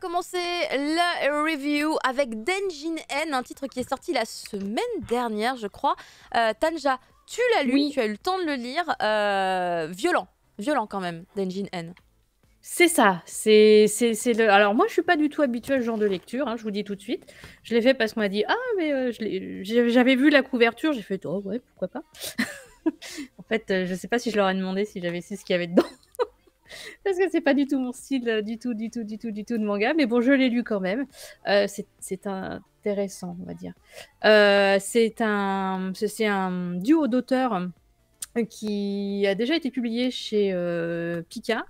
commencer la review avec Denjin N, un titre qui est sorti la semaine dernière, je crois. Tanja, tu l'as lu, tu as eu le temps de le lire. Violent quand même, Denjin N. C'est ça, c'est le... Alors moi je suis pas du tout habituée à ce genre de lecture, hein, je vous dis tout de suite. Je l'ai fait parce qu'on m'a dit « Ah mais j'avais vu la couverture », j'ai fait « Oh ouais, pourquoi pas ?» En fait, je sais pas si je leur ai demandé si j'avais su ce qu'il y avait dedans. Parce que c'est pas du tout mon style, du tout de manga. Mais bon, je l'ai lu quand même. C'est intéressant, on va dire. C'est un duo d'auteurs qui a déjà été publié chez Pika.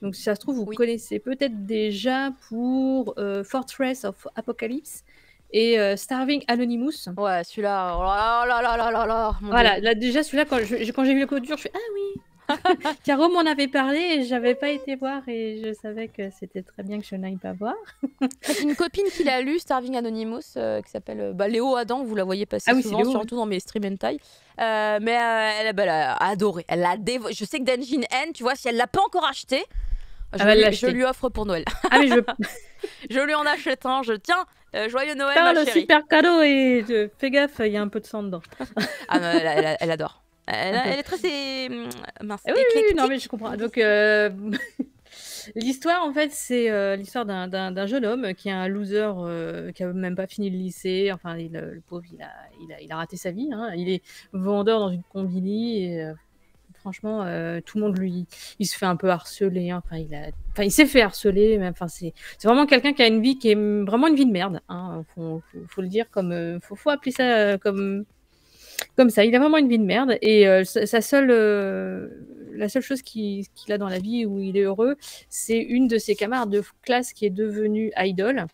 Donc, si ça se trouve, vous connaissez peut-être déjà pour Fortress of Apocalypse et Starving Anonymous. Ouais, celui-là, oh là, voilà, là, déjà, celui-là, quand j'ai vu le code dur, je fais « Ah oui !» Caro m'en avait parlé et j'avais pas été voir et je savais que c'était très bien que je n'aille pas voir. C'est une copine qui l'a lu, Starving Anonymous, qui s'appelle Léo Adam, vous la voyez passer souvent, Léo, surtout dans mes stream hentai. Mais elle a adoré, elle a je sais que Denjin N, tu vois, si elle l'a pas encore acheté, je lui offre pour Noël. Ah mais je lui en achète un, tiens, joyeux Noël ma chérie. Le super cadeau et fais gaffe, il y a un peu de sang dedans. Ah mais elle adore. Elle est très mince, oui, éclectique. Non mais je comprends. Donc l'histoire en fait c'est l'histoire d'un jeune homme qui est un loser qui a même pas fini le lycée. Enfin le pauvre il a raté sa vie. Hein. Il est vendeur dans une combini et franchement tout le monde il se fait un peu harceler. Hein. Enfin il s'est fait harceler. Mais enfin c'est vraiment quelqu'un qui a une vie qui est vraiment une vie de merde. Hein. Faut le dire comme faut appeler ça comme ça, il a vraiment une vie de merde et la seule chose qu'il a dans la vie où il est heureux, c'est une de ses camarades de classe qui est devenue idole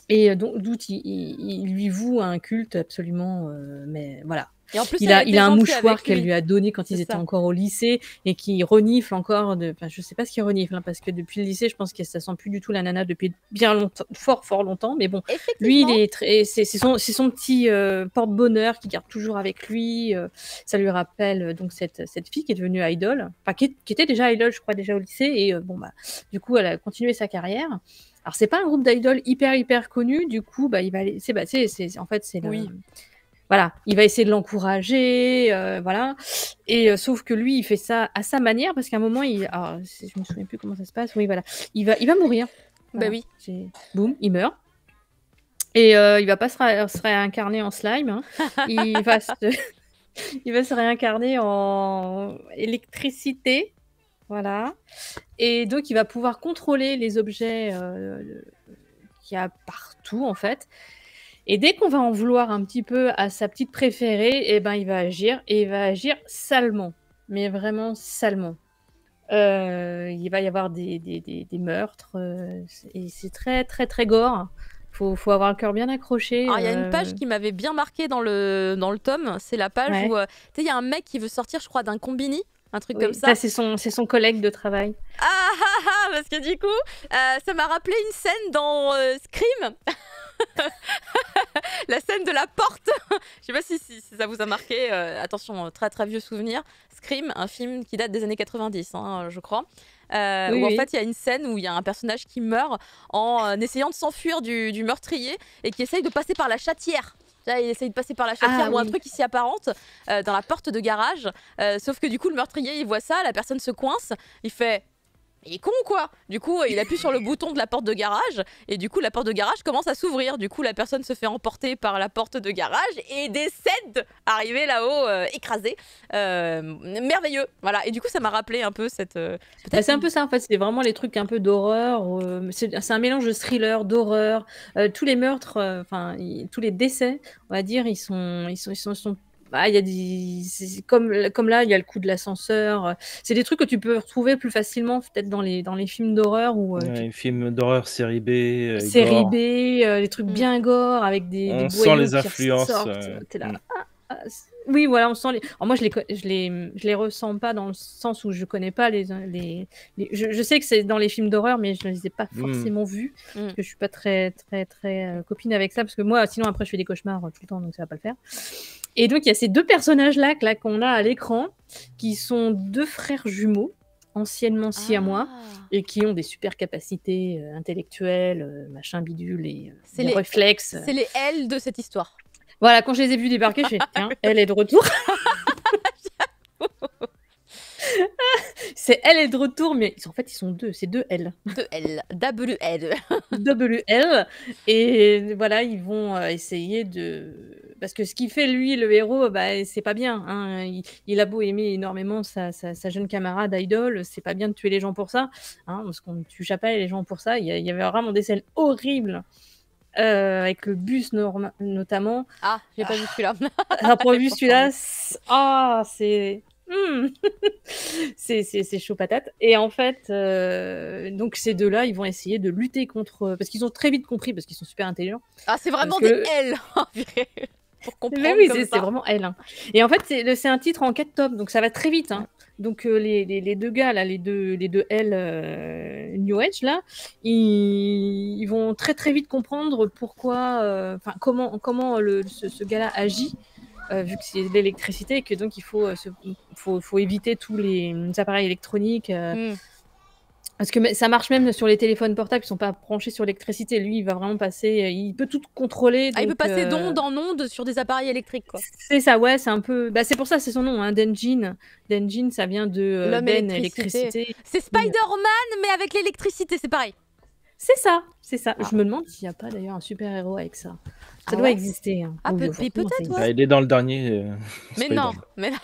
et d'où il lui voue un culte absolument, mais voilà. Et en plus, il a un mouchoir qu'elle lui a donné quand ils étaient encore au lycée et qui renifle encore. Enfin, je sais pas ce qu'il renifle hein, parce que depuis le lycée, je pense que ça sent plus du tout la nana depuis bien longtemps, fort longtemps. Mais bon, lui, c'est son petit porte-bonheur qu'il garde toujours avec lui. Ça lui rappelle donc cette fille qui est devenue idole, enfin qui était déjà idole, je crois déjà au lycée. Et bon bah, du coup, elle a continué sa carrière. Alors c'est pas un groupe d'idoles hyper connu. Du coup, bah il va, en fait c'est voilà, il va essayer de l'encourager, voilà. Et sauf que lui, il fait ça à sa manière parce qu'à un moment, je me souviens plus comment ça se passe. Oui, voilà, il va mourir. Voilà. Bah oui. Boum, il meurt. Et il va pas se réincarner en slime. Hein. Il va se réincarner en électricité. Voilà. Et donc, il va pouvoir contrôler les objets qu'il y a partout, en fait. Et dès qu'on va en vouloir un petit peu à sa petite préférée, eh ben, il va agir. Et il va agir salement. Mais vraiment salement. Il va y avoir des meurtres. Et c'est très gore. Faut avoir le cœur bien accroché. Alors, il y a une page qui m'avait bien marqué dans le tome. C'est la page où il y a un mec qui veut sortir, je crois, d'un combini. Un truc comme ça. C'est son collègue de travail. Parce que du coup, ça m'a rappelé une scène dans Scream. La scène de la porte. Je sais pas si ça vous a marqué. Attention, très vieux souvenir. Scream, un film qui date des années 90, hein, je crois. Où en fait il y a une scène où il y a un personnage qui meurt en essayant de s'enfuir du meurtrier et qui essaye de passer par la chatière. Là, il essaye de passer par la chatière ou un truc qui s'y apparente dans la porte de garage. Sauf que du coup, le meurtrier, il voit ça, la personne se coince, il fait... Il est con ou quoi? Du coup, il appuie sur le bouton de la porte de garage et du coup, la porte de garage commence à s'ouvrir. Du coup, la personne se fait emporter par la porte de garage et décède arrivé là-haut, écrasé. Merveilleux. Voilà. Et du coup, ça m'a rappelé un peu cette... c'est un peu ça, en fait. C'est vraiment les trucs un peu d'horreur. C'est un mélange de thriller, d'horreur. Tous les meurtres, tous les décès, on va dire, ils sont il y a comme là, il y a le coup de l'ascenseur. C'est des trucs que tu peux retrouver plus facilement peut-être dans les films d'horreur ou les films d'horreur série B. Série B, les trucs bien gore avec des sent les influences. T'es là. Oui, voilà, on sent les. Alors moi, je les ressens pas dans le sens où je connais pas je sais que c'est dans les films d'horreur, mais je ne les ai pas forcément vus parce que je suis pas très copine avec ça parce que moi, sinon après, je fais des cauchemars tout le temps, donc ça va pas le faire. Et donc, il y a ces deux personnages-là qu'on a à l'écran, qui sont deux frères jumeaux. anciennement siamois Ah. et qui ont des super capacités intellectuelles, machin bidule et C'est des les- réflexes. C'est les L de cette histoire. Voilà, quand je les ai vus débarquer, je fais tiens, elle est de retour. C'est elle est de retour, mais en fait ils sont deux, c'est deux L. De L. WL. WL. Et voilà, ils vont essayer de. Parce que ce qui fait lui, le héros, bah, c'est pas bien. Hein. Il a beau aimer énormément sa jeune camarade idol, c'est pas bien de tuer les gens pour ça. Hein, parce qu'on ne tue pas les gens pour ça. Il y avait vraiment des scènes horribles. Avec le bus notamment. Ah, j'ai pas vu celui-là. T'as pas vu celui-là? C'est. C'est chaud patate. Et en fait, donc ces deux-là, ils vont essayer de lutter contre. Parce qu'ils ont très vite compris, parce qu'ils sont super intelligents. Ah, c'est vraiment Parce des que- L. Pour comprendre. Mais oui, comme c'est ça. vraiment elle. Hein. Et en fait, c'est un titre en 4 tomes, donc ça va très vite. Hein. Donc les deux gars, là, les deux L New Age, là, ils vont très très vite comprendre pourquoi, comment ce gars-là agit. Vu que c'est de l'électricité et que donc il faut éviter tous les appareils électroniques. Parce que ça marche même sur les téléphones portables qui sont pas branchés sur l'électricité. Lui, il va vraiment passer, il peut tout contrôler. Ah, il peut donc, passer d'onde en onde sur des appareils électriques, quoi. C'est ça, ouais, c'est un peu. Bah, c'est pour ça, c'est son nom, hein, Denjin. Denjin, ça vient de L'homme Ben, électricité. électricité. C'est Spider-Man, mais avec l'électricité, c'est pareil. C'est ça, c'est ça. Ah. Je me demande s'il n'y a pas d'ailleurs un super-héros avec ça. Ça Ah doit ouais exister. Hein. Ah, Oui, mais forcément, peut-être, ça existe. ouais. Bah, il est dans le dernier. Mais non, Spider-Man. mais non.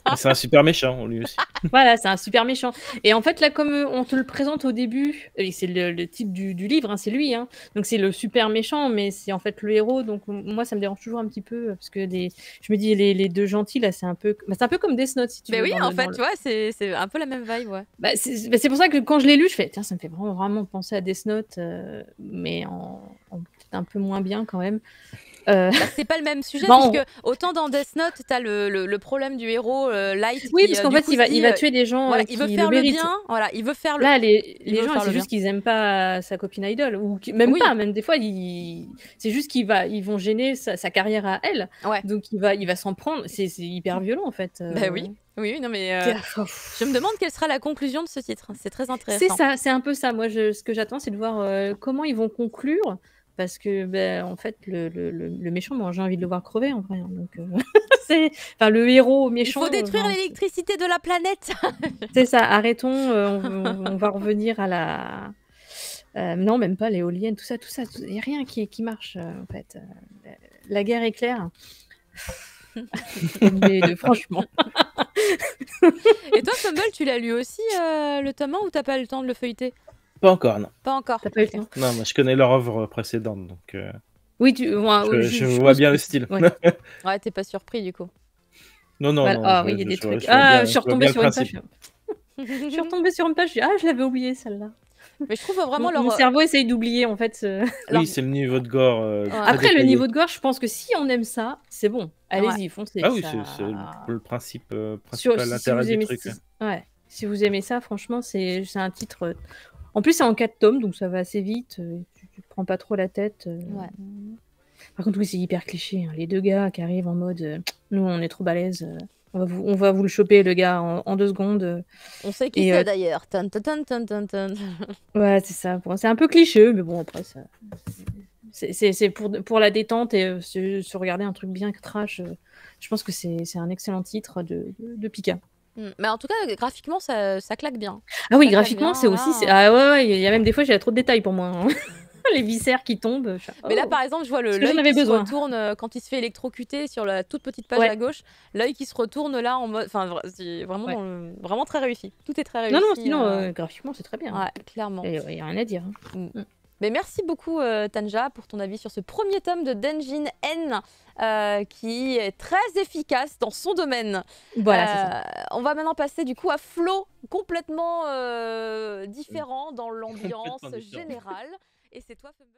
Mais c'est un super méchant, lui aussi. Voilà, c'est un super méchant. Et en fait, là, comme on te le présente au début, et c'est le titre du livre, hein, c'est lui. Hein. Donc, c'est le super méchant, mais c'est en fait le héros. Donc, moi, ça me dérange toujours un petit peu. Parce que je me dis, les deux gentils, là, c'est un peu comme Death Note, si tu Mais veux. oui, dans en le- fait, dans le- tu vois, c'est un peu la même vibe, ouais. Bah, c'est pour ça que quand je l'ai lu, je fais, tiens, ça me fait vraiment penser à Death Note, mais en peut-être un peu moins bien quand même. Bah, c'est pas le même sujet, Bon. puisque autant dans Death Note, t'as le problème du héros Light. Oui, qui, parce qu'en du fait, coup, il va, se dit, il va tuer des gens voilà, qui il veut le faire le méritent. bien, voilà, il veut faire le. Là, il les veut gens, faire c'est le juste qu'ils aiment pas sa copine idol, ou même Oui. pas, même des fois, c'est juste ils vont gêner sa carrière à elle. Ouais. Donc il va s'en prendre. C'est hyper violent en fait. Bah oui, non mais Pff, je me demande quelle sera la conclusion de ce titre. C'est très intéressant. C'est ça, c'est un peu ça. Moi, ce que j'attends, c'est de voir comment ils vont conclure. Parce que, en fait, le méchant, moi, j'ai envie de le voir crever, en vrai. Hein, donc, le héros Il méchant. faut détruire l'électricité de la planète. C'est ça, arrêtons. On va revenir à la. Non, même pas l'éolienne, tout ça. Il n'y a rien qui marche, en fait. La guerre éclair. Franchement. Et toi, Fumble, tu l'as lu aussi, le tome 1, ou t'as pas eu le temps de le feuilleter? Pas encore, non. Pas encore. T'as pas eu le temps. Non, moi, je connais leur œuvre précédente, donc Oui, je je vois pense bien que- le style. ouais. Ouais, t'es pas surpris du coup. Non, Voilà. non. Ah je- oui, il y a des je vois- trucs. je vois bien- Je suis je vois retombée bien sur le une page. principe. Je suis retombée sur une page. Je l'avais oubliée celle-là. Mais je trouve vraiment Mon cerveau essaye d'oublier en fait. Oui, c'est le niveau de gore. très Après, le détaillé. niveau de gore, je pense que si on aime ça, c'est bon. Allez-y, foncez. Ah oui, ça- c'est le principe Sur- principal, l'intérêt vous du aimez, truc. ouais. Si vous aimez ça, franchement, c'est un titre. En plus, c'est en 4 tomes, donc ça va assez vite. Tu te prends pas trop la tête. Ouais. Par contre, oui, c'est hyper cliché. Hein. Les deux gars qui arrivent en mode nous, on est trop balèzes. On va vous le choper, le gars, en 2 secondes. On sait qui Et, c'est d'ailleurs. Tan, tan, tan, tan, tan, tan. Ouais, c'est ça. Bon, c'est un peu cliché, mais bon, après, ça. C'est pour la détente et se regarder un truc bien trash. Je pense que c'est un excellent titre de Pika. Mais en tout cas, graphiquement, ça claque bien. Ah oui, Ça graphiquement, claque c'est bien, aussi. voilà. Ah ouais, il y a même des fois, j'ai trop de détails pour moi. Hein. Les viscères qui tombent. Mais là, par exemple, je vois Parce que l'œil j'en avais qui se besoin. retourne quand il se fait électrocuter sur la toute petite page Ouais. à gauche. L'œil qui se retourne là en mode. Enfin, c'est vraiment, Ouais. vraiment très réussi. Tout est très réussi. Non, sinon, graphiquement, c'est très bien. Ouais, clairement. Il n'y a rien à dire. Hein. Mais merci beaucoup, Tanja, pour ton avis sur ce premier tome de Denjin N, qui est très efficace dans son domaine. Voilà, c'est ça. On va maintenant passer du coup à Flo, complètement différent dans l'ambiance Complètement différent. générale. Et c'est toi, Fumble.